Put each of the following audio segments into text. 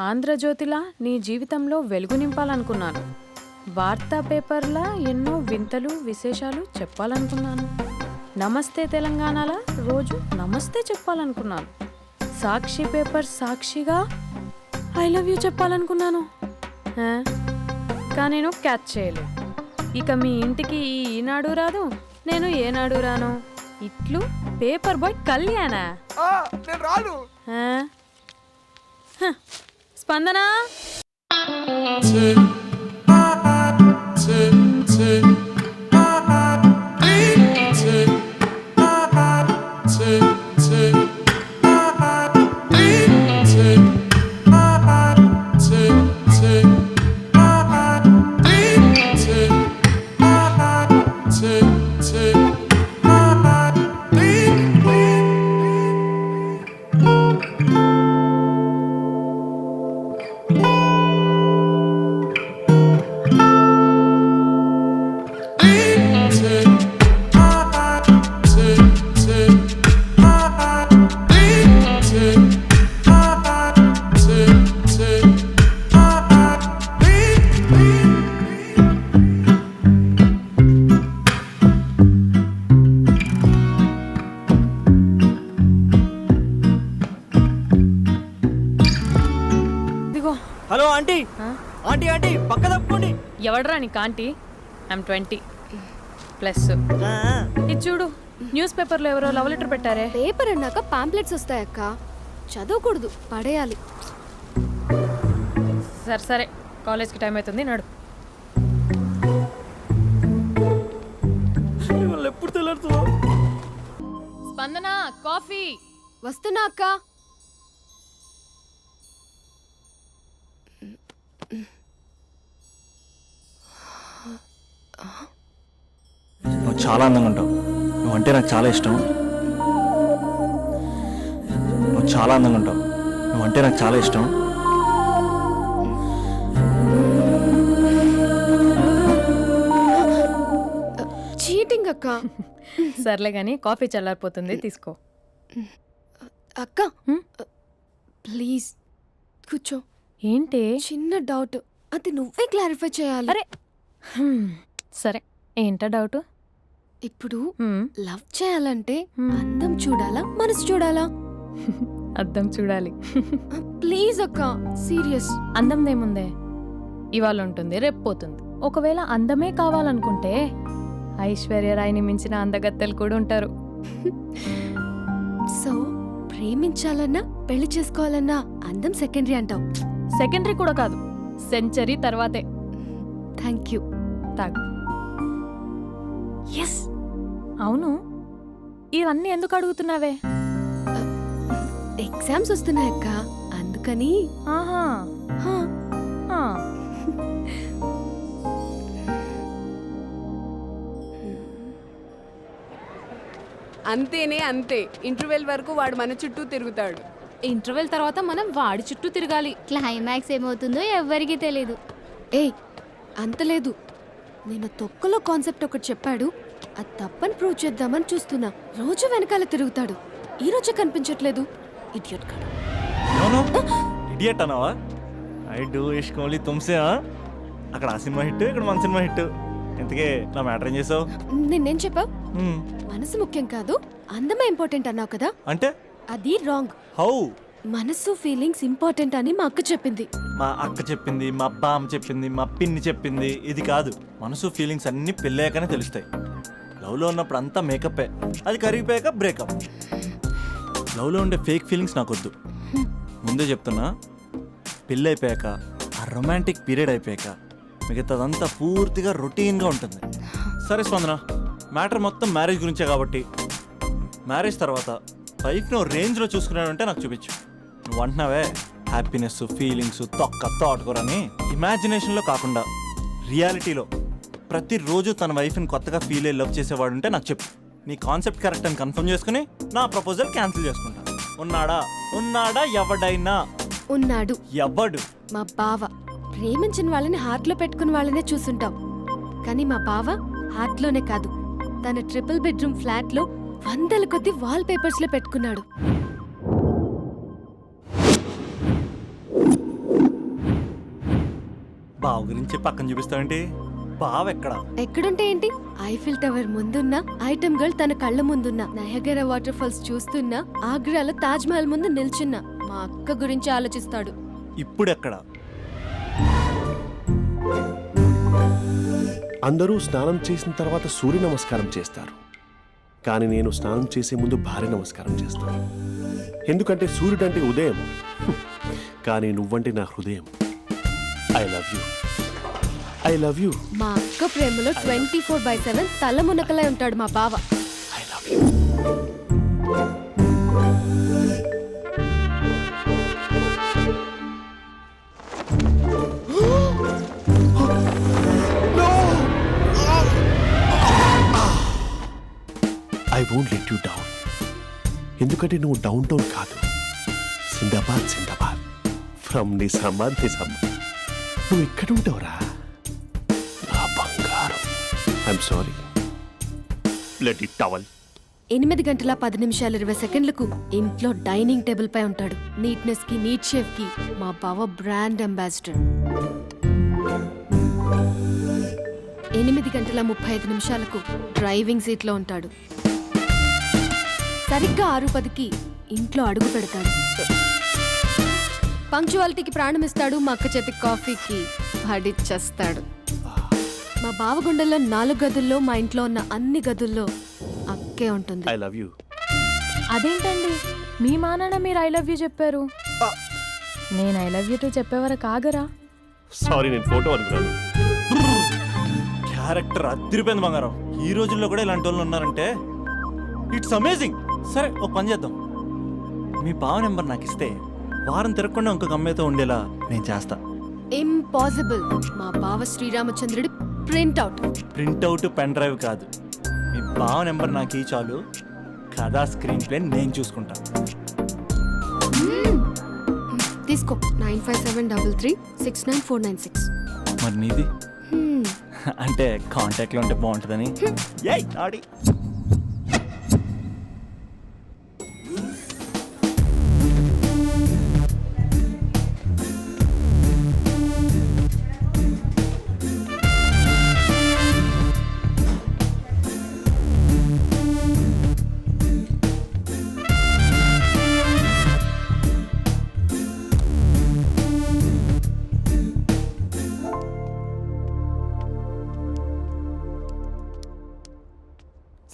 ఆంధ్రజ్యోతిలా నీ జీవితంలో వెలుగు నింపాలనుకున్నాను. వార్తా పేపర్లా ఎన్నో వింతలు విశేషాలు చెప్పాలనుకున్నాను. నమస్తే తెలంగాణలా రోజు నమస్తే చెప్పాలనుకున్నాను. సాక్షి పేపర్ సాక్షిగా ఐ లవ్ యూ చెప్పాలనుకున్నాను. కానీ నేను క్యాచ్ చేయలేదు. ఇక మీ ఇంటికి ఈనాడు రాదు, నేను ఏనాడు రాను. ఇట్లు పేపర్ బాయ్ కళ్యాణా? స్పందన హలో ఆంటీ ఆంటీ ఆంటీ పక్క తప్పుకోండి. ఎవడరా నీకు ఆంటీ? ఐమ్ 20+. ఇది చూడు, న్యూస్ పేపర్లో ఎవరో లవ్ లెటర్ పెట్టారే. పేపర్ అన్నాక పాంప్లెట్స్ వస్తాయక్క, చదవకూడదు, పడేయాలి. సరే సరే, కాలేజ్కి టైం అవుతుంది, నడు. ఎప్పుడు తెల్లారుతుందో. స్పందన కాఫీ వస్తున్నా అక్క. నువ్వు చాలా అందంగా ఉంటావు. నువ్వంటే నాకు చాలా ఇష్టం. నువ్వు చాలా అందంగా ఉంటావు. నువ్వంటే నాకు చాలా ఇష్టం. చీటింగ్ అక్క. సర్లే కానీ కాఫీ చల్లారిపోతుంది, తీసుకో. అక్క ప్లీజ్ కూర్చో. ఏంటి? చిన్న డౌట్, అది నువ్వే క్లారిఫై చేయాలి. అరే సరే, ఏంటా డౌట్? ఇప్పుడు లవ్ చేయాలంటే అందం చూడాలా, మనసు చూడాలా? అద్దం చూడాలి. ప్లీజ్ అక్క, సీరియస్. అందందేముందే, ఇవాళ ఉంటుంది రేపు పోతుంది. ఒకవేళ అందమే కావాలనుకుంటే ఐశ్వర్యరాయ్ని మించిన అందగత్తెలు కూడా ఉంటారు. సో ప్రేమించాలన్నా పెళ్లి చేసుకోవాలన్నా అందం సెకండరీ అంటావు? సెకండరీ కూడా కాదు, సెంచరీ తర్వాతే. Thank you. తాగు. ఎస్. అవును, ఇవన్నీ ఎందుకు అడుగుతున్నావే? ఎగ్జామ్స్ వస్తున్నాయక్క, అందుకని. ఆహా. అంతేనే అంతే. ఇంటర్వెల్ వరకు వాడు మన చుట్టూ తిరుగుతాడు. ఇంటర్వెల్ తర్వాత మనం వాడి చుట్టూ తిరగాలి. క్లైమాక్స్ ఏమవుతుందో ఎవ్వరికీ తెలీదు. ఏయ్ అంత లేదు, నేను తొక్కలో కాన్సెప్ట్ ఒకటి చెప్పాడు, అది తప్పని ప్రూవ్ చేద్దామని చూస్తున్నా. రోజు వెనకాల తిరుగుతాడు, ఈ రోజే కనిపించట్లేదు. ఇడియట్ కాడు. ఇడియట్ అన్నావా? ఐ డూ ఇష్క్ ఓన్లీ తుమ్సే. అక్కడ ఆ సినిమా హిట్, ఇక్కడ మన సినిమా హిట్. ఇంతకే నా మ్యాటర్ ఏం చేసావు? నిన్నేం చెప్పావు? మనసు ముఖ్యం కాదు, అందమే ఇంపార్టెంట్ అన్నావు కదా. అంటే అది రాంగ్. హౌ? మనసు ఫీలింగ్స్ ఇంపార్టెంట్ అని మా అక్క చెప్పింది. మా అక్క చెప్పింది, మా బామ్మ చెప్పింది, మా పిన్ని చెప్పింది. ఇది కాదు, మనసు ఫీలింగ్స్ అన్ని పెళ్ళాకనే తెలుస్తాయి. లవ్లో ఉన్నప్పుడు అంతా మేకప్పే, అది కరిగిపోయాక బ్రేకప్. లవ్లో ఉండే ఫేక్ ఫీలింగ్స్ నాకొద్దు. ముందే చెప్తున్నా, పెళ్ళి అయిపోయాక, ఆ రొమాంటిక్ పీరియడ్ అయిపోయాక మిగతాదంతా పూర్తిగా రొటీన్గా ఉంటుంది. సరే స్పందన, మ్యాటర్ మొత్తం మ్యారేజ్ గురించే కాబట్టి మ్యారేజ్ తర్వాత లైఫ్ని రేంజ్లో చూసుకున్నాడంటే నాకు చూపించు. నువ్వు అంటున్నావే హ్యాపీనెస్ ఫీలింగ్స్ తోటకూరని, ఇమాజినేషన్లో కాకుండా రియాలిటీలో ప్రతిరోజు తన వైఫ్ని కొత్తగా ఫీల్ అయ్యి లవ్ చేసేవాడు ఉంటే నాకు చెప్పు. నీ కాన్సెప్ట్ కరెక్ట్ అని కన్ఫర్మ్ చేసుకుని నా ప్రపోజల్ క్యాన్సిల్ చేసుకుంటా. ఉన్నాడా ఎవడైనా? ఉన్నాడు. ఎవడు? మా బావ. ప్రేమించిన వాళ్ళని హార్ట్లో పెట్టుకున్న వాళ్ళనే చూసుంటాం, కానీ మా బావ హార్ట్లోనే కాదు, తన ట్రిపుల్ బెడ్రూమ్ ఫ్లాట్లో వందల కొద్ది వాల్ పేపర్స్ లో పెట్టుకున్నాడు. బావ గురించి పక్కన చూపిస్తావేంటి? బావ ఎక్కడ? ఎక్కడుంటే ఏంటి? ఐఫిల్ టవర్ ముందున్న ఐటమ్ గర్ల్ తన కళ్ళ ముందున్న నయగరా వాటర్ ఫాల్స్ చూస్తున్నా ఆగ్రాలో తాజ్ మహల్ ముందు నిల్చున్నా మా అక్క గురించి ఆలోచిస్తాడు. ఇప్పుడు ఎక్కడ? అందరూ స్నానం చేసిన తర్వాత సూర్య నమస్కారం చేస్తారు, కానీ నేను స్నానం చేసే ముందు భార్య నమస్కారం చేస్తాను. ఎందుకంటే సూర్యుడు అంటే ఉదయం, కానీ నువ్వంటే నా హృదయం. I love you, I love you, మా అక్క ప్రేమలో 24/7 తల మునకలై ఉంటాడు మా బావ. I love you. I won't let you down. ఎందుకంటే నువ్వు డౌన్ టౌన్ కాదు, సిందాబాద్ సిందాబాద్, ఫ్రమ్ నిజామాబాద్ నిజామాబాద్. నువ్వు ఇక్కడ ఉంటావురా నా బంగారం. I'm sorry, let it towel. 8 గంటల 10 నిమిషాలు 20 సెకండ్లకు ఇంట్లో డైనింగ్ టేబుల్ పై ఉంటాడు. నీట్నెస్ కి నీట్ షేఫ్ కి మా బావ బ్రాండ్ అంబాసిడర్. 8 గంటల 35 నిమిషాలకు డ్రైవింగ్ సీట్ లో ఉంటాడు. సరిగ్గా 6:10కి ఇంట్లో అడుగు పెడతాడు. పంక్చువాలిటీకి ప్రాణం ఇస్తాడు. మా అక్క చేతి కాఫీకి పడిచ్చేస్తాడు. మా బావ గుండెల్లో 4 గదుల్లో మా ఇంట్లో ఉన్న అన్ని గదుల్లో అక్కే ఉంటుంది. I love you. అదేంటండి మీ మానాన్న మీరు ఐ లవ్ యూ చెప్పారు, నేను ఐ లవ్ యూ టు చెప్పేవరకు ఆగరా? సారీ, నేను ఫోటో అనుకున్నాను. క్యారెక్టర్ అదిరిపోయింది బంగారం. ఈ రోజుల్లో కూడా ఇలాంటి వాళ్ళు ఉన్నారంటే ఇట్స్ అమేజింగ్. సరే ఒక పని చేద్దాం, మీ బావ నెంబర్ నాకు ఇస్తే వారం తిరగకుండా ఇంకొక అమ్మాయితో ఉండేలా నేను చేస్తా. ఇంపాసిబుల్. మా బావ శ్రీరామచంద్రుడి ప్రింట్అవుట్. ప్రింట్అవుట్ పెన్ డ్రైవ్ కాదు, మీ బావ నెంబర్ నాకు ఈ చాలు. కథా స్క్రీన్ ప్లే నేను చూసుకుంటా. తీసుకో 9573369496. మరి నీది? అంటే కాంటాక్ట్లో ఉంటే బాగుంటుందని. ఏయ్ ఆడి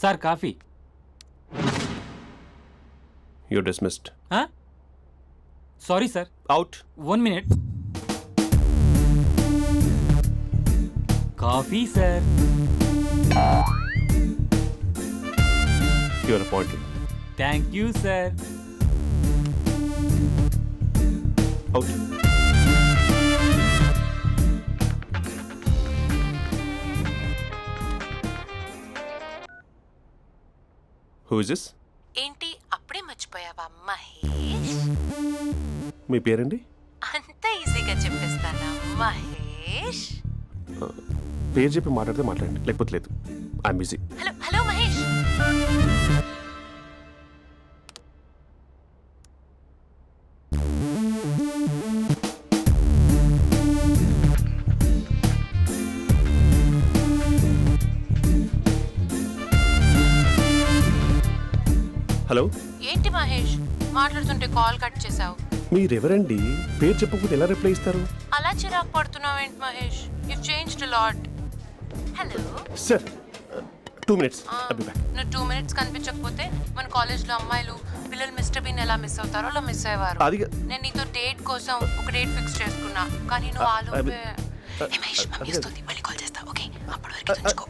sir coffee. You dismissed. Sorry sir, out. 1 minute. Coffee sir. You are appointed. Thank you sir. Out. Who is this? ఏంటి అప్పుడే మర్చిపోయావా మహేష్? మీ పేరండి? అంత ఈజీగా చెప్పేస్తానా మహేష్? పేరు చెప్పి మాట్లాడితే మాట్లాడండి, లేకపోతే లేదు. I'm busy. Hello hello Mahesh. Hello. ఏంటి మహేష్ మాట్లాడుతుంటే కాల్ కట్ చేసావు? మీరెవరండి? పేరు చెప్పకపోతే ఎలా రిప్లై ఇస్తారు? అలా చిరాకు పడుతున్నావేంటి Mahesh? You changed a lot. Hello sir 2 minutes. I'll be back. నువ్వు 2 minutes కనిపించకపోతే మన కాలేజ్లో అమ్మాయిలు పిల్లలు మిస్టర్ బీన్ ఎలా మిస్ అవుతారో అలా మిస్ అయ్యేవారు. అది నేను నీతో డేట్ కోసం ఒక డేట్ ఫిక్స్ చేసుకున్నా, కానీ నువ్వు ఆలోపే. ఏ మహేష్ మమ్మీ వస్తుంది, మళ్ళీ కాల్ చేస్తా. ఓకే, అప్పటి వరకు ఉంచుకో.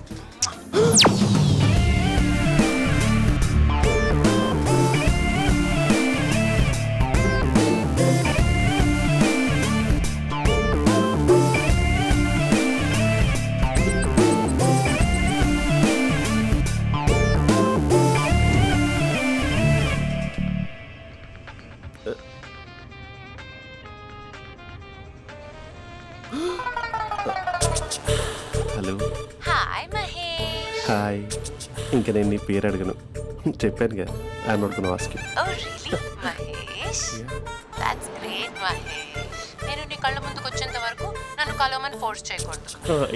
హలో. హాయ్ మహేష్. హాయ్. ఇంకా నేను నీ పేరు అడగను, చెప్పాను కదా. I'm not gonna ask you. Oh really Mahesh? That's great Mahesh. నేను నీ కళ్ళ ముందుకు వచ్చేంత వరకు నా నన్ను కలవమని ఫోర్స్ చేయకూడదు.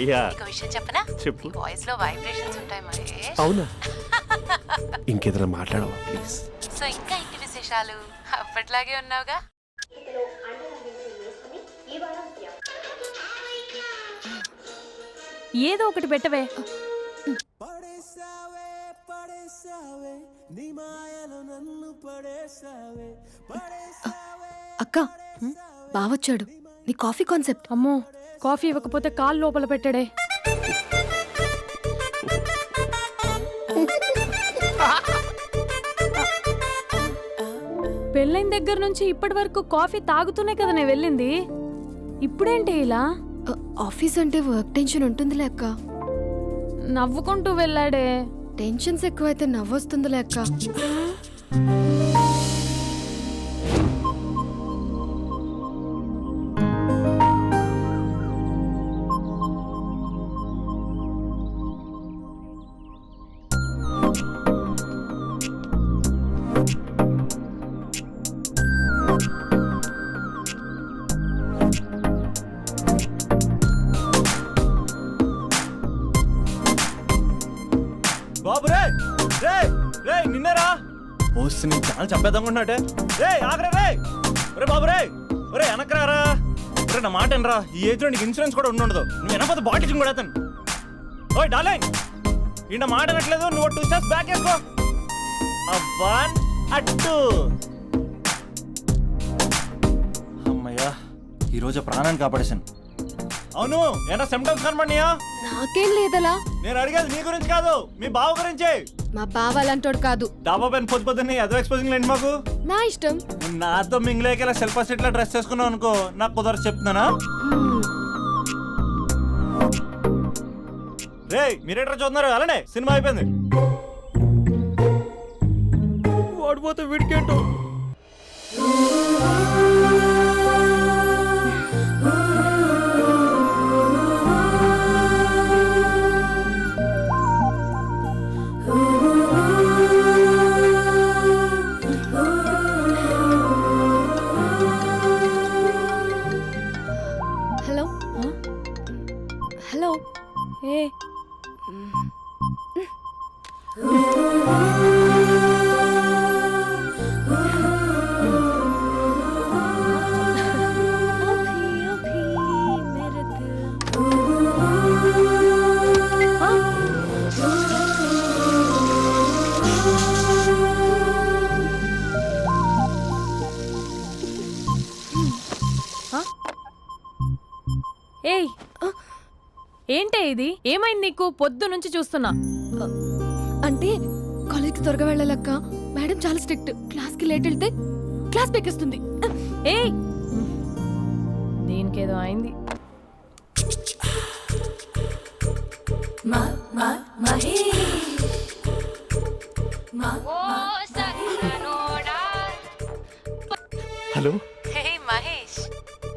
యా నీకు విషయం చెప్పనా? చెప్పు. నీ వాయిస్ లో వైబ్రేషన్స్ ఉంటాయి మహేష్. అవునా? ఇంకేదైనా మాట్లాడవా ప్లీజ్? సో ఇంకా ఇంటి విశేషాలు అప్పట్లాగే ఉన్నావుగా. ఏదో ఒకటి పెట్టవే. అక్క బావొచ్చాడు. నీ కాఫీ కాన్సెప్ట్. అమ్మో, కాఫీ ఇవ్వకపోతే కాలు లోపల పెట్టడే. పెళ్ళైన దగ్గర నుంచి ఇప్పటి వరకు కాఫీ తాగుతూనే కదా నేను వెళ్ళింది. ఇప్పుడేంటి ఇలా? ఆఫీస్ అంటే వర్క్ టెన్షన్ ఉంటుందిలే అక్క. నవ్వుకుంటూ వెళ్ళాడే. టెన్షన్స్ ఎక్కువైతే నవ్వొస్తుందిలే అక్క. బాబు రే రే రే నిన్నరా వస్తే నీ ఛానల్ చంపేద్దామన్నట్టే. రే ఆగరా రే. ఒరే బాబు రే, ఒరే వెనకరారా. ఒరే నా మాట అనరా, ఈ ఏజ్ లో నీకు ఇన్సూరెన్స్ కూడా ఉండదు. నువ్వు వెనకపోతే బాటిల్ కూడా అతను. ఓయ్ డార్లింగ్, ఈ నా మాట అనట్లేదు. నువ్వు 2 స్టెప్స్ బ్యాక్ వేసుకో. 1 2. అమ్మయ్యా, ఈరోజు ప్రాణాన్ని కాపాడేశాను. అవును, ఏనా సిమ్టమ్స్ కనబడినాయా? నాకేం లేదలా. నేను అడిగేది మీ గురించి కాదు, మీ బావ గురించి. మా బావ అలాంటోడు కాదు. డాబా పైన పొద్దున్నే అదో ఎక్స్పోజింగ్ లేండి మాకు. నా ఇష్టం. నువ్వు నాతో మింగిలేక సెల్ఫా సెట్ లా డ్రెస్ చేసుకున్నావు అనుకో, నాకు కుదరదు చెప్తున్నానా? రే మీరేట్రా చూస్తున్నారు? అలానే సినిమా అయిపోయింది. ఓడిపోతే వీడికేంటో. Hello hello. ఏ ఏయ్, ఏంటే ఇది? ఏమైంది నీకు? పొద్దు నుంచి చూస్తున్నా. అంటే కాలేజ్కి త్వరగా వెళ్ళాలక్క. మేడం చాలా స్ట్రిక్ట్. క్లాస్కి లేట్ వెళ్తే క్లాస్ పెక్కిస్తుంది. ఏయ్, దీనికేదో అయింది. Hello. Hey Mahesh,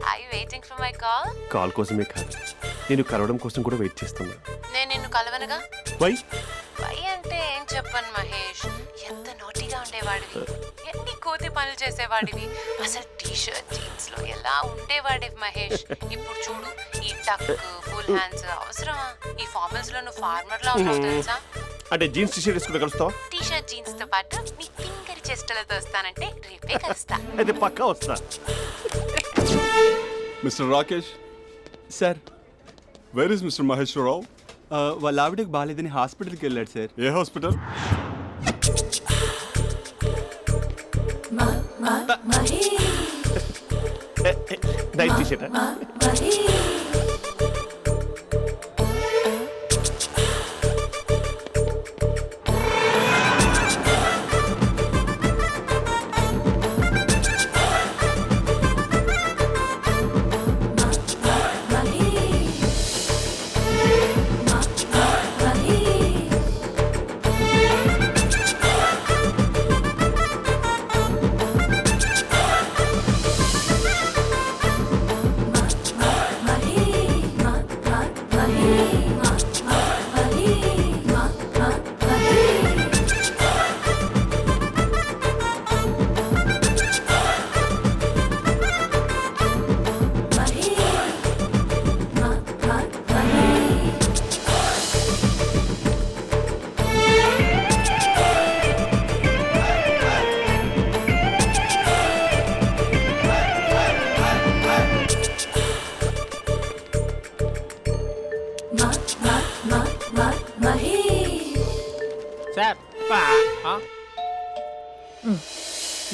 are you waiting for my call? Call కోసమే కాదు, నేను కలవడం కోసం కూడా వెయిట్ చేస్తున్నా. నేను నిన్ను కలవనుగా. వై? వై అంటే ఏం చెప్పను మహేష్. ఎంత నోటిగా ఉండేవాడివి, ఎన్ని కోతి పనులు చేసేవాడివి. అసలు టీషర్ట్ జీన్స్ లో ఎలా ఉండేవాడివి మహేష్. ఇప్పుడు చూడు, ఈ టక్ ఫుల్ హ్యాండ్స్ అవసరమా? ఈ ఫార్మల్స్ లో నువ్వు ఫార్మర్ లా ఉన్నావు తెలుసా? అంటే జీన్స్ టీషర్ట్ వేసుకుని కలుస్తావా? టీషర్ట్ జీన్స్ తో పాటు నీ ఫింగర్ చెస్టలతో వస్తానంటే రేపే కలుస్తా. అయితే పక్కా వస్తా. Mister Rakesh, sir, where is mister Maheswararao? వాళ్ళ ఆవిడకి బాగాలేదని హాస్పిటల్కి వెళ్ళాడు సార్. ఏ హాస్పిటల్? Night T-shirt.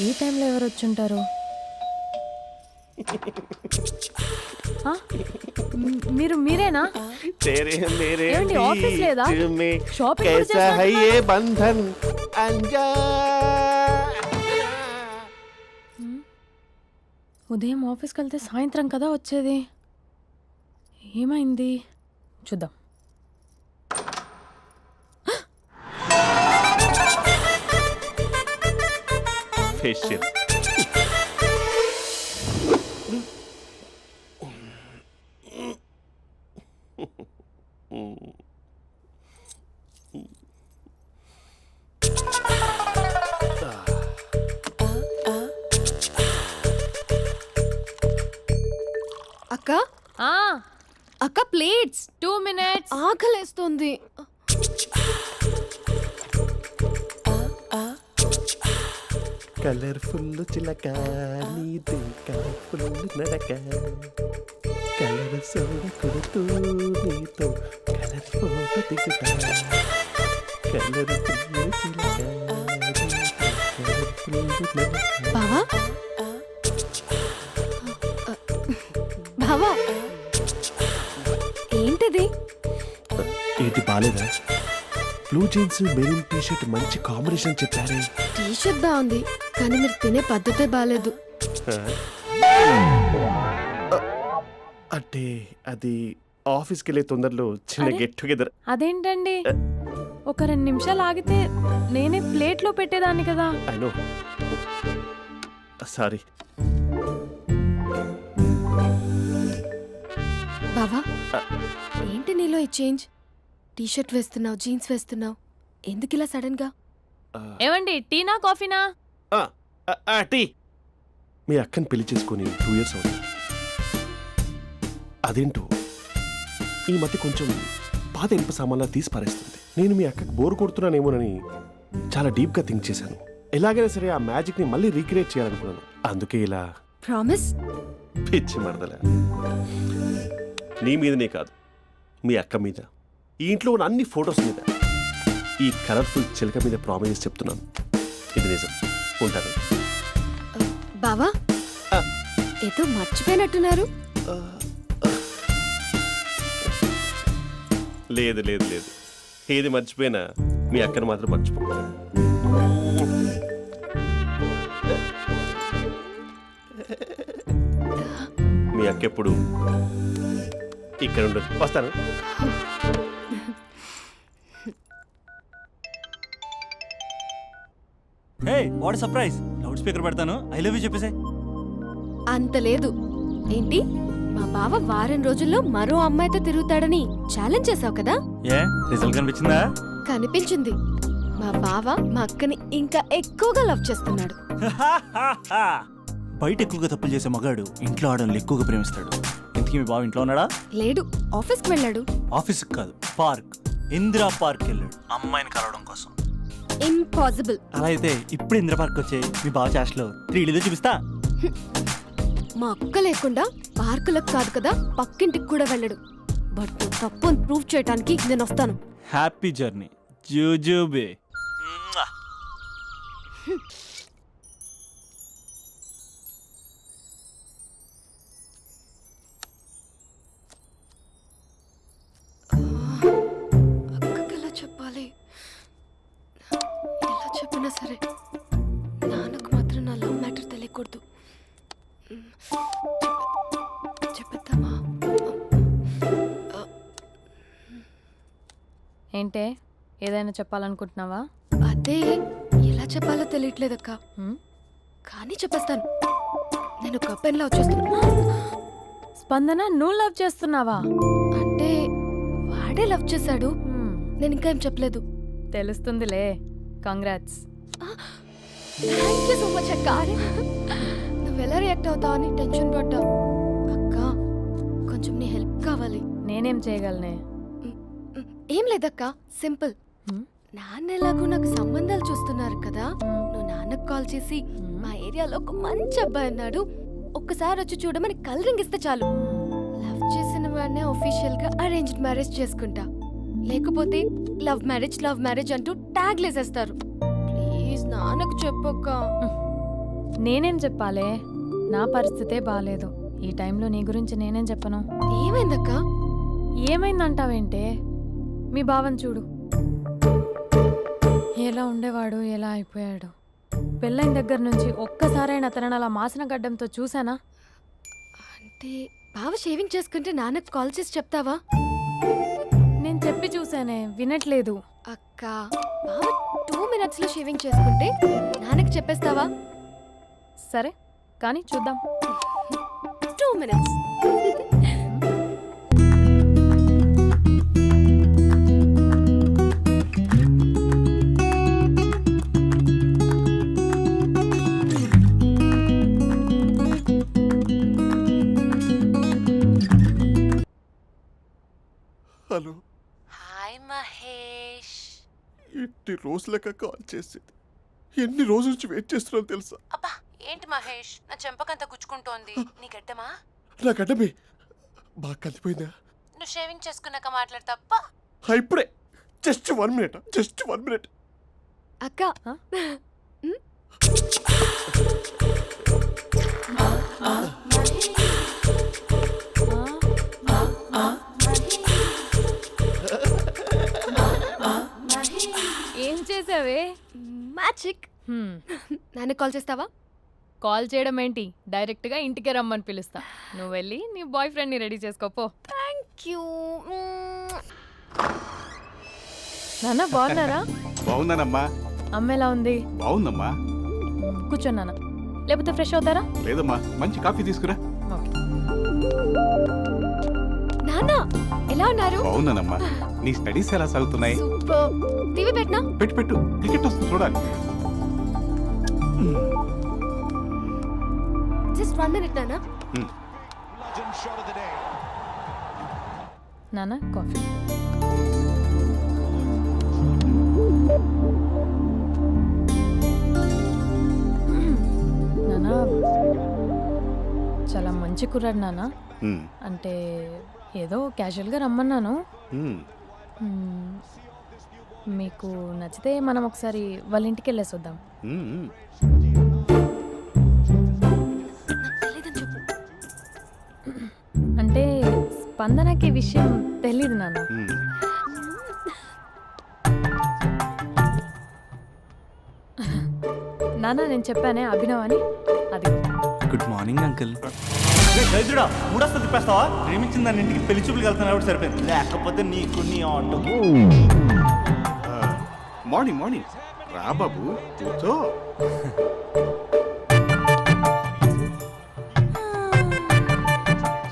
ఈ టైంలో ఎవరు వచ్చుంటారు? ఆ? మీరేనా? तेरे मेरे ఏమండి, ఆఫీస్ లేదా? बीच में షాపింగ్ కూడా कैसा है చేస్తున్నారు? ये बंधन अंजा ఉదయం ఆఫీస్కి వెళ్తే సాయంత్రం కదా వచ్చేది. ఏమైంది చూద్దాం. फेशियल అక్క ఆ, అక్క ప్లేట్స్ 2 minutes. ఆకలేస్తుంది. కలర్ఫుల్ చిలక నీది కలర్ఫుల్ నడక కలర్ సోడ కొడుతూ నీతో కలర్ ఫోటో దిగుతా కలర్ఫుల్ చిలక కలర్ఫుల్ నడక. బావా బావా ఏంటిది? ఏంటి బాలేదా? Blue jeans maroon T shirt మంచి కాంబినేషన్ చెప్పారే. టీ షర్ట్ బాగుంది కానీ మీరు తినే పద్ధతే బాగాలేదు. అంటే అది ఆఫీస్కి వెళ్ళే తొందరలో చిన్న అరే. Get together. అదేంటండి, ఒక 2 నిమిషాలు ఆగితే నేనే ప్లేట్లో పెట్టేదాన్ని కదా. I know, sorry. బావా ఏంటి నీలో ఈ చేంజ్? టీ షర్ట్ వేస్తున్నావు, జీన్స్ వేస్తున్నావు, ఎందుకు ఇలా సడన్ గా? ఏమండి, టీనా కాఫీనా? టీ. మీ అక్కని పెళ్లి చేసుకుని 2 years అవుతుంది. అదేంటో ఈ మధ్య కొంచెం పాత ఇనుప సామాన్లా తీసి పారేస్తుంది. నేను మీ అక్కకి బోర్ కొడుతున్నానేమోనని చాలా డీప్గా థింక్ చేశాను. ఎలాగైనా సరే ఆ మ్యాజిక్ని మళ్ళీ రీక్రియేట్ చేయాలనుకున్నాను. అందుకే ఇలా ప్రామిస్? పిచ్చి మరదల. నీ మీదనే కాదు, మీ అక్క మీద, ఈ ఇంట్లో ఉన్న అన్ని ఫొటోస్ మీద, ఈ కలర్ఫుల్ చిలక మీద ప్రామిస్ చెప్తున్నాను. ఇది నిజం. ఉంటాను. బావా ఆ. ఏదో మర్చిపోయినట్టున్నారు. లేదు లేదు లేదు, ఏది మర్చిపోయినా మీ అక్కను మాత్రం మర్చిపో. మీ అక్క ఎప్పుడు ఇక్కడ ఉండదు. వస్తాను. హే, వాట్ సర్ప్రైజ్! లౌడ్ స్పీకర్ పెడతాను, ఐ లవ్ యూ చెప్పేసే. అంత లేదు. ఏంటి, మా బావ వారం రోజుల్లో మరో అమ్మాయితో తిరుగుతాడని ఛాలెంజ్ చేసావు కదా? ఏ రిజల్ట్ కనిపించిందా? కనిపించింది. మా బావ మా అక్కని ఇంకా ఎక్కువగా లవ్ చేస్తున్నాడు. బయట ఎక్కువగా తప్పులు చేసే మగాడు ఇంట్లో ఆడవాళ్ళు ఎక్కువగా ప్రేమిస్తాడు. ఇంతకీ మీ బావ ఇంట్లో ఉన్నాడా? లేడు, ఆఫీస్కి వెళ్ళాడు. ఆఫీస్కి కాదు, పార్క్, ఇందిరా పార్క్ వెళ్ళాడు అమ్మాయిని కలవడం కోసం. ఇంపాసిబుల్. అలా అయితే ఇప్పుడు ఇందిరా పార్క్ వచ్చే మీ బావ చాష్లో 3Dలో చూపిస్తా. మా అక్క లేకుండా పార్కులకు కాదు కదా, పక్కింటికి కూడా వెళ్ళడు. బట్ నువ్వు తప్పు అని ప్రూవ్ చేయడానికి నేను వస్తాను. హ్యాపీ జర్నీ జూజూబే. అక్కకి ఎలా చెప్పాలి? ఎలా చెప్పినా సరే నాన్నకు మాత్రం నా లవ్ మ్యాటర్ తెలియకూడదు. చెప్పేద్దామా? ఏంటే, ఏదైనా చెప్పాలనుకుంటున్నావా? అదే ఎలా చెప్పాలో తెలియట్లేదక్క. హ్మ్? కానీ చెప్పేస్తాను. నేను ఒక అబ్బాయిలా వచ్చేస్తున్నా. స్పందన, నువ్వు లవ్ చేస్తున్నావా? అంటే వాడే లవ్ చేశాడు. హ్మ్, నేను ఇంకా ఏం చెప్పలేదు. తెలుస్తుందిలే. Congrats. Thank you so much అక్క. నువ్వు ఎలా రియాక్ట్ అవుతావు అని టెన్షన్ పడ్డా. అక్క, కొంచెం నీ హెల్ప్ కావాలి. నేనేం చేయగలనే? ఏం లేదక్క, సింపుల్. హ్మ్? నాన్న ఎలాగో నాకు సంబంధాలు చూస్తున్నారు కదా, నువ్వు నాన్నకు కాల్ చేసి మా ఏరియాలో ఒక మంచి అబ్బాయి అన్నాడు, ఒక్కసారి వచ్చి చూడమని కలరింగ్ ఇస్తే చాలు. లవ్ చేసిన వాడినే ఒఫీషియల్ గా అరేంజ్డ్ మ్యారేజ్ చేసుకుంటా. లేకపోతే లవ్ మ్యారేజ్ అంటూ ట్యాగ్ లేసేస్తారు. ప్లీజ్ నాన్నకు చెప్పక్క. నేనేం చెప్పాలే, నా పరిస్థితే బాగాలేదు. ఈ టైంలో నీ గురించి నేనేం చెప్పను. ఏమైందక్క? ఏమైందంటావేంటే, మీ భావం చూడు, ఎలా ఉండేవాడు ఎలా అయిపోయాడు. పెళ్ళైన దగ్గర నుంచి ఒక్కసారైనా తనని అలా మాసిన గడ్డంతో చూసానా? అంటే బావ షేవింగ్ చేసుకుంటే నాన్నకు కాల్ చేసి చెప్తావా? నేను చెప్పి చూసానే, వినట్లేదు. అక్క, బావ 2 minutes లో షేవింగ్ చేసుకుంటే నాన్నకు చెప్పేస్తావా? సరే కానీ చూద్దాం. 2 minutes. Hello, hi Mahesh. ఎన్ని రోజులక కాల్ చేసేది? ఎన్ని రోజుల నుంచి వెయిట్ చేస్తున్నాను తెలుసా? అబ్బా ఏంటి మహేష్, నా చెంపకంత గుచ్చుకుంటోంది. నీ గడ్డమా? నా గడ్డమే బాగా కలిపోయిందా? నువ్వు షేవింగ్ చేసుకున్నాక మాట్లాడతాప్పా. ఇప్పుడే జస్ట్ 1 minute, జస్ట్ 1 minute. అక్క, ఏం చేసావే? మ్యాజిక్. నాన్నకు కాల్ చేస్తావా? కాల్ చేయడం ఏంటి, డైరెక్ట్గా ఇంటికే రమ్మని పిలుస్తా. నువ్వు వెళ్ళి నీ బాయ్ ఫ్రెండ్ని రెడీ చేసుకోపో. Thank you. నాన్న బాగున్నారా? బాగున్నానమ్మా. అమ్మ ఎలా ఉంది? బాగుందమ్మా. కూర్చో నాన్న, లేకపోతే ఫ్రెష్ అవుతారా? లేదమ్మా, మంచి కాఫీ తీసుకురా. ఓకే. నాన్న ఎలా ఉన్నారు? బాగున్నానమ్మా. నీ స్టడీస్ ఎలా సాగుతున్నాయి? సూపర్. టీవీ పెట్టనా? పెట్టు పెట్టు, క్రికెట్ వస్తుంది చూడాలి. జస్ట్ 1 minute నాన్న. నాన్న కాఫీ. నాన్న చాలా మంచి కుర్రాడు నాన్న. అంటే ఏదో క్యాజువల్గా రమ్మన్నాను. మ్మ్. మీకు నచ్చితే మనం ఒకసారి వాళ్ళ ఇంటికి వెళ్ళేసి వద్దాం. తెలీదని చెప్పు. అంటే స్పందనకి విషయం తెలీదు నాన్న. నాన్న నేను చెప్పానే అభినవ్ అని, అది. Good morning uncle. దైద్యుడా, మూడొస్తా తిప్పేస్తావా? ప్రేమించిన దాని ఇంటికి పెళ్లి చూపులు వెళ్తున్నా సరిపోయింది, లేకపోతే నీకు నీ ఆటోకి. మార్నింగ్ మార్నింగ్ రా బాబు, కూర్చో.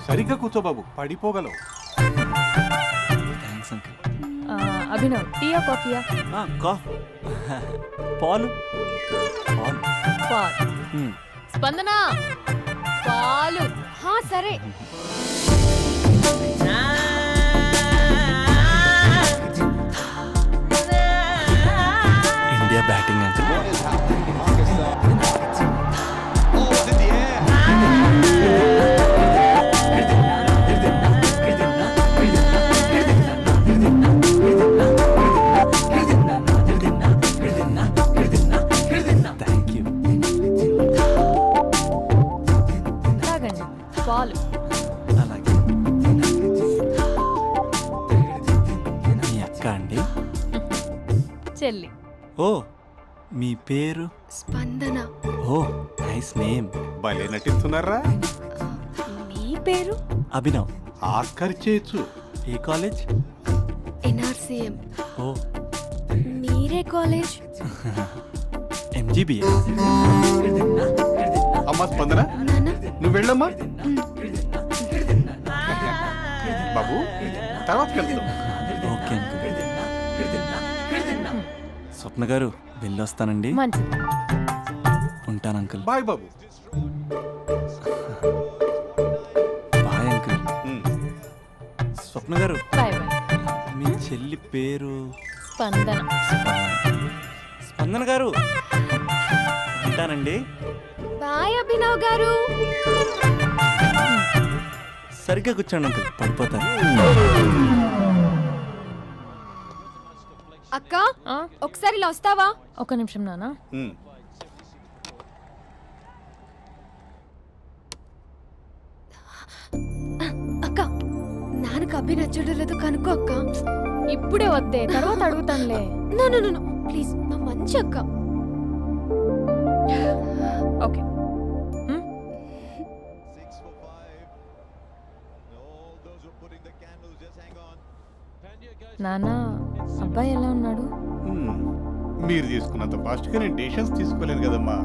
సరిగ్గా కూర్చో బాబు, పడిపోగలవు. Thanks uncle. అభినవ్ టీయా కాఫీయా? పాలు. పాలు. పాలు. స్పందన పాలు. హా సరే. India batting uncle. Thank you. తాగండి పాలు. అలాగే. మీ అక్క అండి? చెల్లి. ఓ, మీ పేరు? స్పందన. ఓ, నైస్ నేమ్. భలే నటిస్తున్నారా? మీ పేరు? అభినవ్. ఆస్కర్ చేయొచ్చు. ఏ కాలేజ్? NRCM. ఓ, మీరే కాలేజ్? MGBA. అమ్మా స్పందన, నాన్న. నువ్వు వెళ్ళమ్మా. బాబు తర్వాత వెళ్తాం. Okay uncle. స్వప్న గారు వెళ్ళొస్తానండి. మంచిది. ఉంటాను అంకుల్. బాయ్ బాబు. Bye uncle. Swapna garu, bye bye. మీ చెల్లి పేరు? స్పందన. స్పందన గారు, ఉంటానండి. బాయ్ అభినవ్ గారు. సరిగ్గా కూర్చోండి అంకుల్, పడిపోతారు. అక్క ఒకసారి ఇలా వస్తావా? ఒక నిమిషం నాన్న. మనకు అభి నచ్చడం లేదో కనుక్కో అక్క. ఇప్పుడే వద్దే, తర్వాత అడుగుతానులే. నో నో నో ప్లీజ్, నా మంచి అక్క. ఓకే. నాన్న, అబ్బాయి ఎలా ఉన్నాడు? మీరు తీసుకున్నంత ఫాస్ట్గా నేను డెసిషన్స్ తీసుకోలేను కదమ్మా.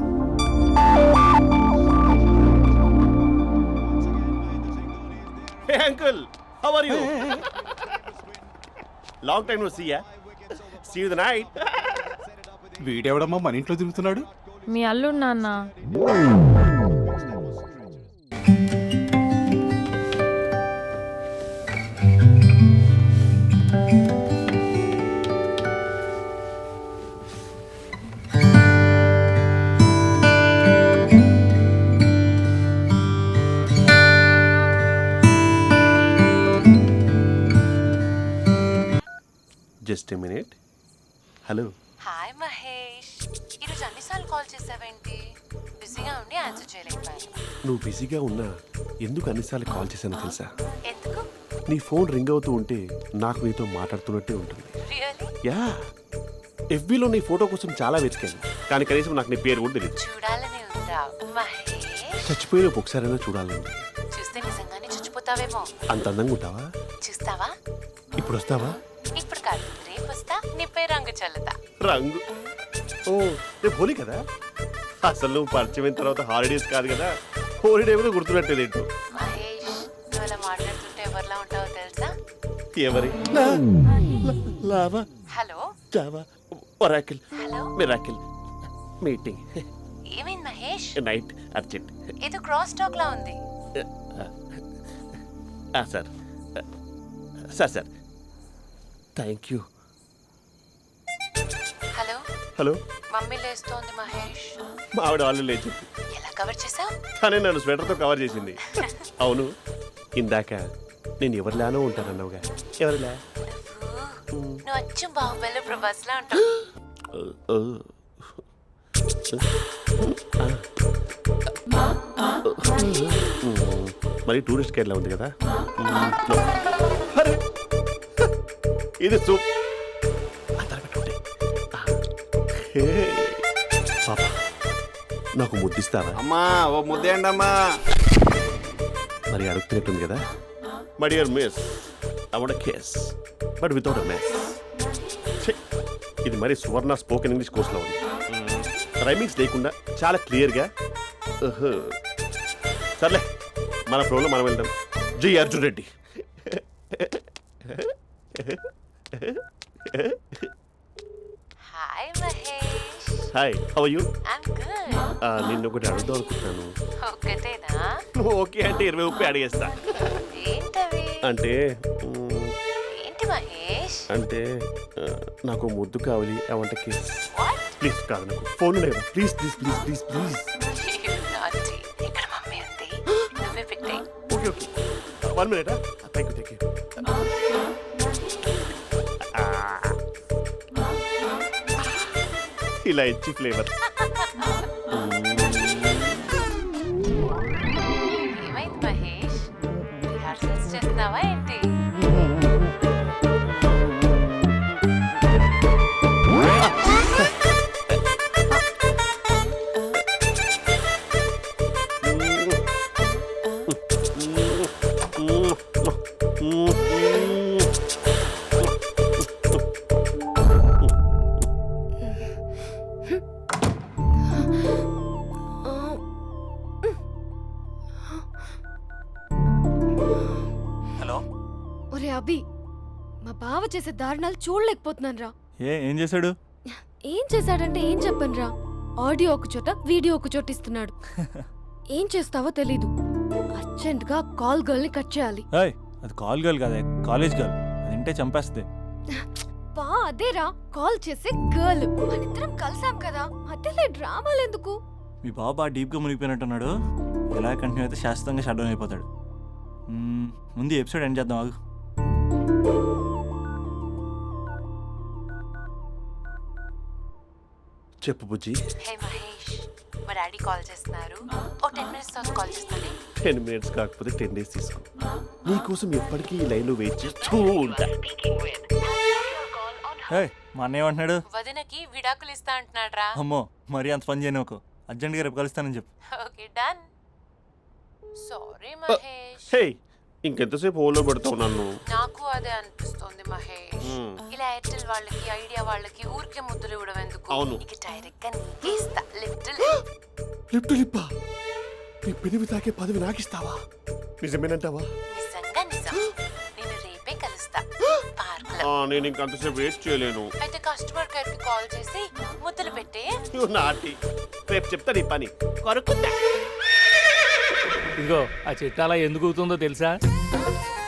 Hey uncle, how are you? Long time no see ya. See you the night. వీడెవడమ్మా మన ఇంట్లో తిరుగుతున్నాడు? మీ అల్లుడు నాన్న. Just a minute. Hello. Hi Mahesh, ఈరోజు అన్నిసార్లు కాల్ చేసావేంటి? బిజీగా ఉండి ఆన్సర్ చేయలేకపోయాను. నువ్వు బిజీగా ఉన్నా ఎందుకు అన్నిసార్లు కాల్ చేశానో తెలుసా? ఎందుకు? నీ ఫోన్ రింగ్ అవుతూ ఉంటే నాకు నీతో మాట్లాడుతున్నట్టే ఉంటుంది. రియల్లీ? యా, ఎఫ్బీలో నీ ఫోటో కోసం చాలా వెతికాను, కానీ కనీసం నాకు నీ పేరు కూడా తెలియదు. చూడాలని ఉందా మహేష్? చచ్చిపోయిన ఒకసారైనా చూడాలండి. చూస్తే నిజంగానే చచ్చిపోతావేమో. అంత అందంగా ఉంటావా? చూస్తావా? ఇప్పుడు వస్తావా? ఇప్పుడు కాదు, రేపు వస్తా, నీపై రంగు చల్లుతా. రంగు? ఓ, రేపు హోలీ కదా. అసలు నువ్వు పరిచయం అయిన తర్వాత హాలిడేస్ కాదు కదా, హోలిడే కూడా గుర్తున్నట్టేదేంటో. మహేష్, నువ్వు అలా మాట్లాడుతుంటే ఎవరిలా ఉంటావో తెలుసా? ఎవరి? Lava, hello Java, Oracle, hello, miracle, meeting, ఏమైంది మహేష్? Night, urgent. ఏదో క్రాస్ టాక్ లా ఉంది. Sir sir sir thank you. Hello, hello, mummy లేస్తోంది మహేష్. మా ఆవిడ వాళ్ళు లేచి ఎలా కవర్ చేసావు? తనే నన్ను స్వెటర్తో కవర్ చేసింది. అవును, ఇందాక నేను ఎవరిలానో ఉంటానన్నావుగా, ఎవరిలా? నువ్వు అచ్చం బాహుబలి ప్రభాస్ లా ఉంటావు. మరి టూరిస్ట్ గైడ్లా ఉంది కదా. అరే, ఇది సూప్. పాపా, నాకు ముద్దిస్తావా? అమ్మా ఓ ముద్దేయండి అమ్మా. మరి అడుగుతున్నట్టుంది కదా. My dear miss, I want kiss but without a mess. ఇది మరి సువర్ణ స్పోకెన్ ఇంగ్లీష్ కోర్సులో ఉంది. రైమింగ్స్ లేకుండా చాలా క్లియర్గా. సర్లే, మన ఫ్లోలో మనం వెళ్దాం. G Arjun Reddy. Hi Mahesh. Hi, how are you? I'm good. నిన్ను ఒకటి అడుగుదాం అనుకుంటున్నాను. ఒక్కటేనా? నువ్వు ఓకే అంటే 20 రూపాయలు అడిగేస్తా. ఏంటవి? అంటే ఏంటి మహేష్? అంటే నాకు ముద్దు కావాలి. I want kiss. What? Please కాదు, నాకు ఫోన్ లేదు. Please please please please please. నాటి ఇక్కడ మమ్మీ ఉంది, నువ్వే పెట్టే. Okay okay, 1 minute. Thank you thank you. ఇలా ఇచ్చి ఫ్లేవర్. ఏమైంది మహేష్? రిహార్సల్స్ చేస్తున్నావా ఏంటి? హలో. ఒరే అభి, మా బావ చేసే దారుణాలు చూడలేకపోతున్నాను రా. ఏం చేశాడు? ఏం చేశాడంటే ఏం చెప్పను రా. ఆడియో ఒక చోట, వీడియో ఒక చోట ఇస్తున్నాడు. ఏం చేస్తావో తెలీదు. అర్జెంట్ గా కాల్ గర్ల్ ని కట్ చేయాలి. ఏయ్, అది కాల్ గర్ల్ కాదే, కాలేజ్ గర్ల్. అది వింటే చంపేస్తుంది. బా అదేరా, కాల్ చేసే గర్ల్. మనిద్దరం కలిసాం కదా, మధ్యలో డ్రామాలు ఎందుకు? మీ బాబు బాగా డీప్గా మునిగిపోయినట్టున్నాడు. ఎలా కంటిన్యూ అయితే శాశ్వతంగా షట్ డౌన్ అయిపోతాడు. ముందు ఎపిసోడ్ ఎండ్ చేద్దాం, ఆగు. చెప్పు బుజ్జి. హే మహేష్, మా డాడీ కాల్ చేస్తున్నారు. ఓ 10 minutes తర్వాత కాల్ చేస్తాను. 10 minutes కాకపోతే 10 days తీసుకో. నీకోసం ఎప్పటికీ ఈ లైన్లో వెయిట్ చేస్తూ ఉంటా. హే మా అన్న ఏమంటున్నాడు? వదినకి విడాకులు ఇస్తా అంటున్నాడు రా. అమ్మో మరీ అంత పని చేయను ఒక అర్జెంట్గా రేపు కలుస్తానని చెప్పు. Okay done. సారీ మహేష్. హే ఇంకెంతసేపు హోల్లో పెడతావు నన్ను? నాకు అదే అనిపిస్తోంది మహేష్. ఇలా ఎయిర్టెల్ వాళ్ళకి ఐడియా వాళ్ళకి ఊరికే ముద్దులు ఇవ్వడం ఎందుకు? అవును. ఇక డైరెక్ట్ గా నీకే ఇస్తా. లిటిల్ లిప్టు లిప్పా నీ పెనివి తాకే పదవి నాకిస్తావా? నిజమేనంటావా? నిజంగా నిజం. నేను రేపే కలుస్తా పార్క్ లో. నేను ఇంకంతసేపు వెయిట్ చేయలేను. అయితే కస్టమర్ కేర్ కి కాల్ చేసి ముద్దులు పెట్టే. నాటి రేపు చెప్తా నీ పని. కొరుకుంటా. ఇదిగో ఆ చెట్టు అలా ఎందుకు అవుతుందో తెలుసా?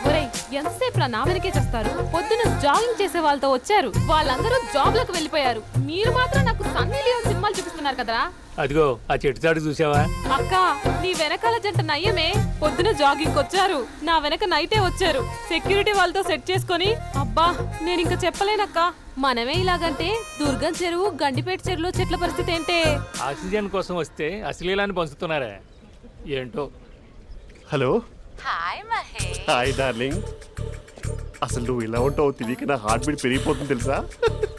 ఒరేయ్ ఎంతసేపు నా వెనకే చేస్తారు? పొద్దున జాగింగ్ చేసే వాళ్ళతో వచ్చారు, వాళ్ళందరూ జాబ్లకు వెళ్ళిపోయారు. మీరు మాత్రం నాకు సన్నీ లియోన్ సినిమాలు చూపిస్తున్నారు కదరా. అదిగో ఆ చెట్టు చాటు చూసావా? అక్క నీ వెనకాల జంట నయ్యమే. పొద్దున జాగింగ్ వచ్చారు, నా వెనక నైటే వచ్చారు. సెక్యూరిటీ వాళ్ళతో సెట్ చేసుకొని అబ్బా నేను ఇంకా చెప్పలేనక్క. మనమే ఇలాగంటే దుర్గం చెరువు, గండిపేట చెరువులో చెట్ల పరిస్థితి ఏంటే? ఆక్సిజన్ కోసం వస్తే అశ్లీలాన్ని పంచుతున్నారా ఏంటో. Hello. Hi Mahesh. Hi darling. అసలు నువ్వు ఇలా ఉంటావు తెలియక నా హార్ట్ బీట్ పెరిగిపోతుంది తెలుసా?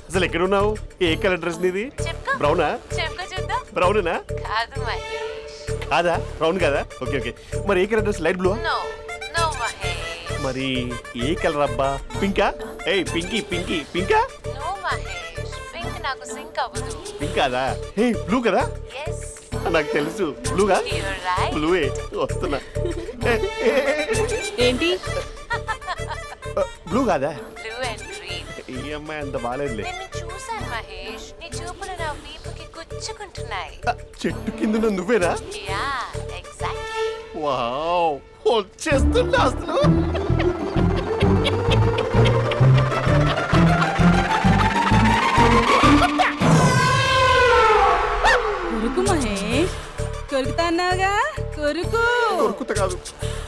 అసలు ఎక్కడున్నావు? ఏ కలర్ డ్రెస్ నీది? చెప్పుకో. బ్రౌనా? చెప్పుకో చూద్దాం. బ్రౌనేనా? కాదు మహేష్. కాదా? బ్రౌన్ కదా? Okay okay. మరి ఏ colour dress? Light blue? No no Mahesh. మరి ఏ కలర్ అబ్బా? పింకా? ఏయ్ పింకీ పింకీ పింకా? నో మహేష్. పింక్ నాకు సింక్ అవ్వదు. పింక్ కాదా? ఏ బ్లూ కదా? ఎస్ నాకు తెలుసు. బ్లూగా? You're right. బ్లూవే వస్తున్నా. ఏంటి బ్లూ కాదా? Blue and green. ఈ అమ్మాయి అంత బాగాలేదులే. నిన్ను చూశాను మహేష్. నీ చూపులు నా వీపుకి గుచ్చుకుంటున్నాయి. చెట్టు కింద నువ్వేనా? Yeah exactly. వావ్ వచ్చేస్తున్నా అసలు. కొరుకు మహేష్. కొరుకుతా అన్నావుగా, కొరుకు. ఉరుకుత కాదు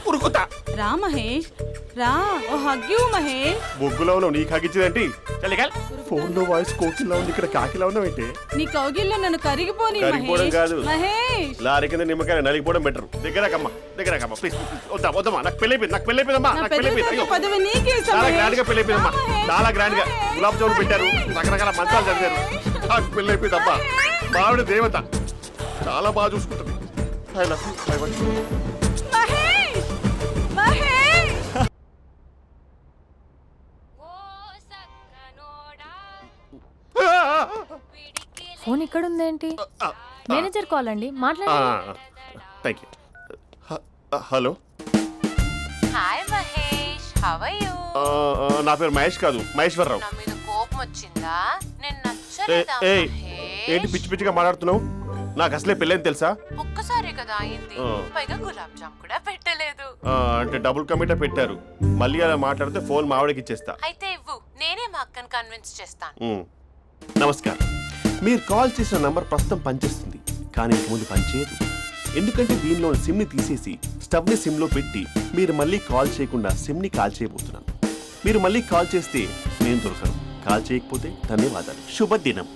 ఉరుకుతా. రా మహేష్ రా. ఓ హగ్గు మహేష్. బొగ్గులో ఉన్నావు నీకు హగిచ్చిందేంటి? ఫోన్ లో వాయిస్ కోకిలా ఉంది, ఇక్కడ కాకిలా ఉన్నావేంటి? నీ కౌగిల్లో నన్ను కరిగిపోని కరిగిపోవడం మహేష్. కాదు. మహేష్ లారీ కింద నిమ్మకాయ నలిగిపోవడం బెటర్. దగ్గరకమ్మా ప్లీజ్. వద్దా వద్దమ్మా, నాకు పెళ్ళైపోయిందమ్మా. నా నాకు పెద్ద పెళ్ళైపోయింది. అయ్యో పదవి నీకే ఇస్తా చాలా మహేష్. గ్రాండ్ గా పెళ్ళైపోయిందమ్మా. రా మహేష్. చాలా గ్రాండ్ గా గులాబ్ జామున్ పెట్టారు, రకరకాల మంచాలు చదివారు. నాకు పెళ్ళైపోయిందమ్మా. మావిడ దేవత, చాలా బాగా చూసుకుంటుంది. I love you. I want you. Mahesh Mahesh. Phone ఇక్కడ ఉందేంటి? మేనేజర్ కాల్ అండి, మాట్లాడండి. Thank you. Hello. Hi Mahesh. How are you? నా పేరు మహేష్ కాదు, మహేశ్వరరావు. నా మీద కోపం వచ్చిందా? నేను నచ్చలేదా ఏయ్ ఏంటి మహేష్? పిచ్చి పిచ్చిగా మాట్లాడుతున్నావు? నాకు అసలే పెళ్ళని తెలుసా? ఒక్కసారి కదా అయింది. పైగా గులాబ్ జామ్ కూడా పెట్టలేదు. అంటే డబుల్ కమిటా పెట్టారు. మళ్ళీ అలా మాట్లాడితే ఫోన్ మావిడకి ఇచ్చేస్తా. అయితే ఇవ్వు, నేనే మా అక్కని కన్విన్స్ చేస్తాను. నమస్కారం. మీరు కాల్ చేసిన నంబర్ ప్రస్తుతం పనిచేస్తుంది, కానీ ఇంక ముందు పనిచేయదు. ఎందుకంటే దీనిలో సిమ్ని తీసేసి స్టవ్ని సిమ్లో పెట్టి మీరు మళ్ళీ కాల్ చేయకుండా సిమ్ని కాల్ చేయబోతున్నాను. మీరు మళ్ళీ కాల్ చేస్తే నేను దొరకను, కాల్ చేయకపోతే ధన్యవాదాలు. శుభదినం.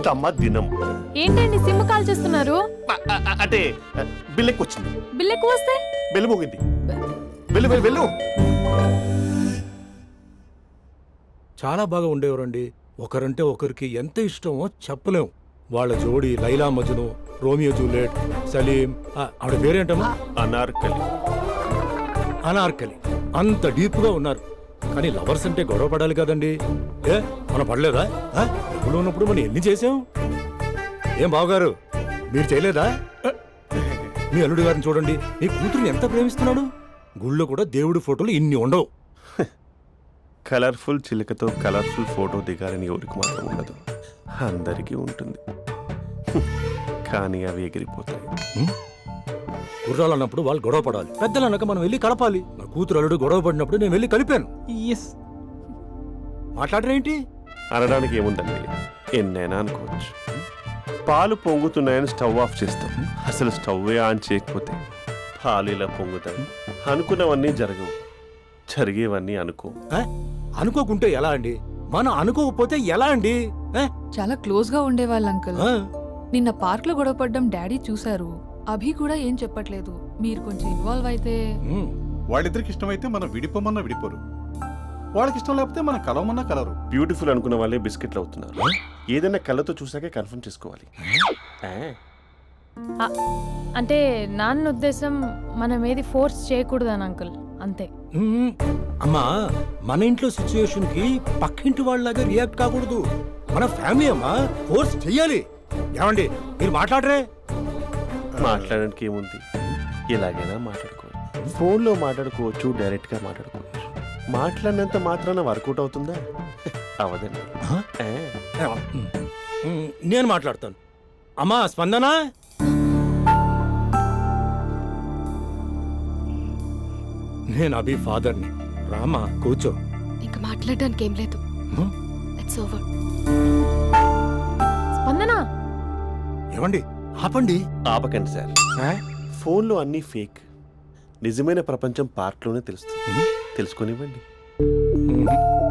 తమ దినం. ఏంటండి సిమ్ కాల్ చేస్తున్నారు? అంటే బిల్ ఎక్కువ వచ్చింది. బిల్ ఎక్కువ వస్తే? బెల్లు మోగింది. వెళ్ళు. చాలా బాగా ఉండేవారండి. ఒకరంటే ఒకరికి ఎంత ఇష్టమో చెప్పలేం. వాళ్ళ జోడి లైలా మజ్ను, రోమియో జూలియట్, సలీం, ఆవిడ పేరేంటమ్మా? అనార్కలి. అంత డీప్ గా ఉన్నారు. కానీ లవర్స్ అంటే గొడవ పడాలి కదండి. మనం పడలేదా? ఎప్పుడు ఉన్నప్పుడు మనం ఎన్ని చేసాం? ఏం బావగారు మీరు చేయలేదా? మీ అల్లుడి గారిని చూడండి, మీ కూతురుని ఎంత ప్రేమిస్తున్నాడు. గుళ్ళో కూడా దేవుడి ఫోటోలు ఇన్ని ఉండవు. కలర్ఫుల్ చిలుకతో కలర్ఫుల్ ఫోటో దిగాలని ఎవరికి మాత్రం ఉండదు, అందరికీ ఉంటుంది. కానీ అవి ఎగిరిపోతాయి. గుర్రాలు అన్నప్పుడు వాళ్ళు గొడవ పడాలి, పెద్దలు అన్నాక మనం వెళ్ళి కలపాలి. నా కూతురు అల్లుడు గొడవ పడినప్పుడు నేను వెళ్ళి కలిపాను. మాట్లాడరేంటి? అనడానికి ఏముందండి, ఎన్నైనా అనుకోవచ్చు. పాలు పొంగుతున్నాయని స్టవ్ ఆఫ్ చేస్తాం. అసలు స్టవ్వే ఆన్ చేయకపోతే పాలు ఇలా పొంగుతాయి. అనుకున్నవన్నీ జరగవు, జరిగేవన్నీ అనుకో. అనుకోకుంటే ఎలా అండి? మనం అనుకోకపోతే ఎలా అండి? చాలా క్లోజ్ గా ఉండేవాళ్ళు అంకుల్. నిన్న పార్క్ లో గొడవపడ్డం డాడీ చూశారు. అభి కూడా ఏం చెప్పట్లేదు. మీరు కొంచెం ఇన్వాల్వ్ అయితే. వాళ్ళిద్దరికి ఇష్టమైతే మనం విడిపోమన్నా విడిపోరు, వాళ్ళకి ఇష్టం లేకపోతే మనం కలవమన్నా కలవరు. బ్యూటిఫుల్ అనుకున్న వాళ్ళే బిస్కెట్లు అవుతున్నారు. ఏదైనా కళ్ళతో చూసాకే కన్ఫర్మ్ చేసుకోవాలి. ఆ, అంటే నాన్న ఉద్దేశం మనం ఏది ఫోర్స్ చేయకూడదని అంకుల్, అంతే. అమ్మా, మన ఇంట్లో సిచ్యుయేషన్ కి పక్కింటి వాళ్ళలాగా రియాక్ట్ కాకూడదు. మన ఫ్యామిలీ అమ్మా, ఫోర్స్ చెయ్యాలి. ఏమండి మీరు మాట్లాడరే? మాట్లాడడానికి ఏముంది, ఎలాగైనా మాట్లాడుకోవచ్చు. ఫోన్లో మాట్లాడుకోవచ్చు, డైరెక్ట్గా మాట్లాడుకోవచ్చు. మాట్లాడినంత మాత్రాన వర్కౌట్ అవుతుందా? అవదండి. నేను మాట్లాడతాను. అమ్మా స్పందన, నేను అభి ఫాదర్ని. రామా కూర్చో. ఇంకా మాట్లాడడానికి ఏం లేదు. It's over. స్పందన, ఏమండి ఆపండి. ఆపకండి సార్. ఫోన్లో అన్నీ ఫేక్. నిజమైన ప్రపంచం పార్ట్లోనే తెలుస్తుంది. తెలుసుకొనివ్వండి.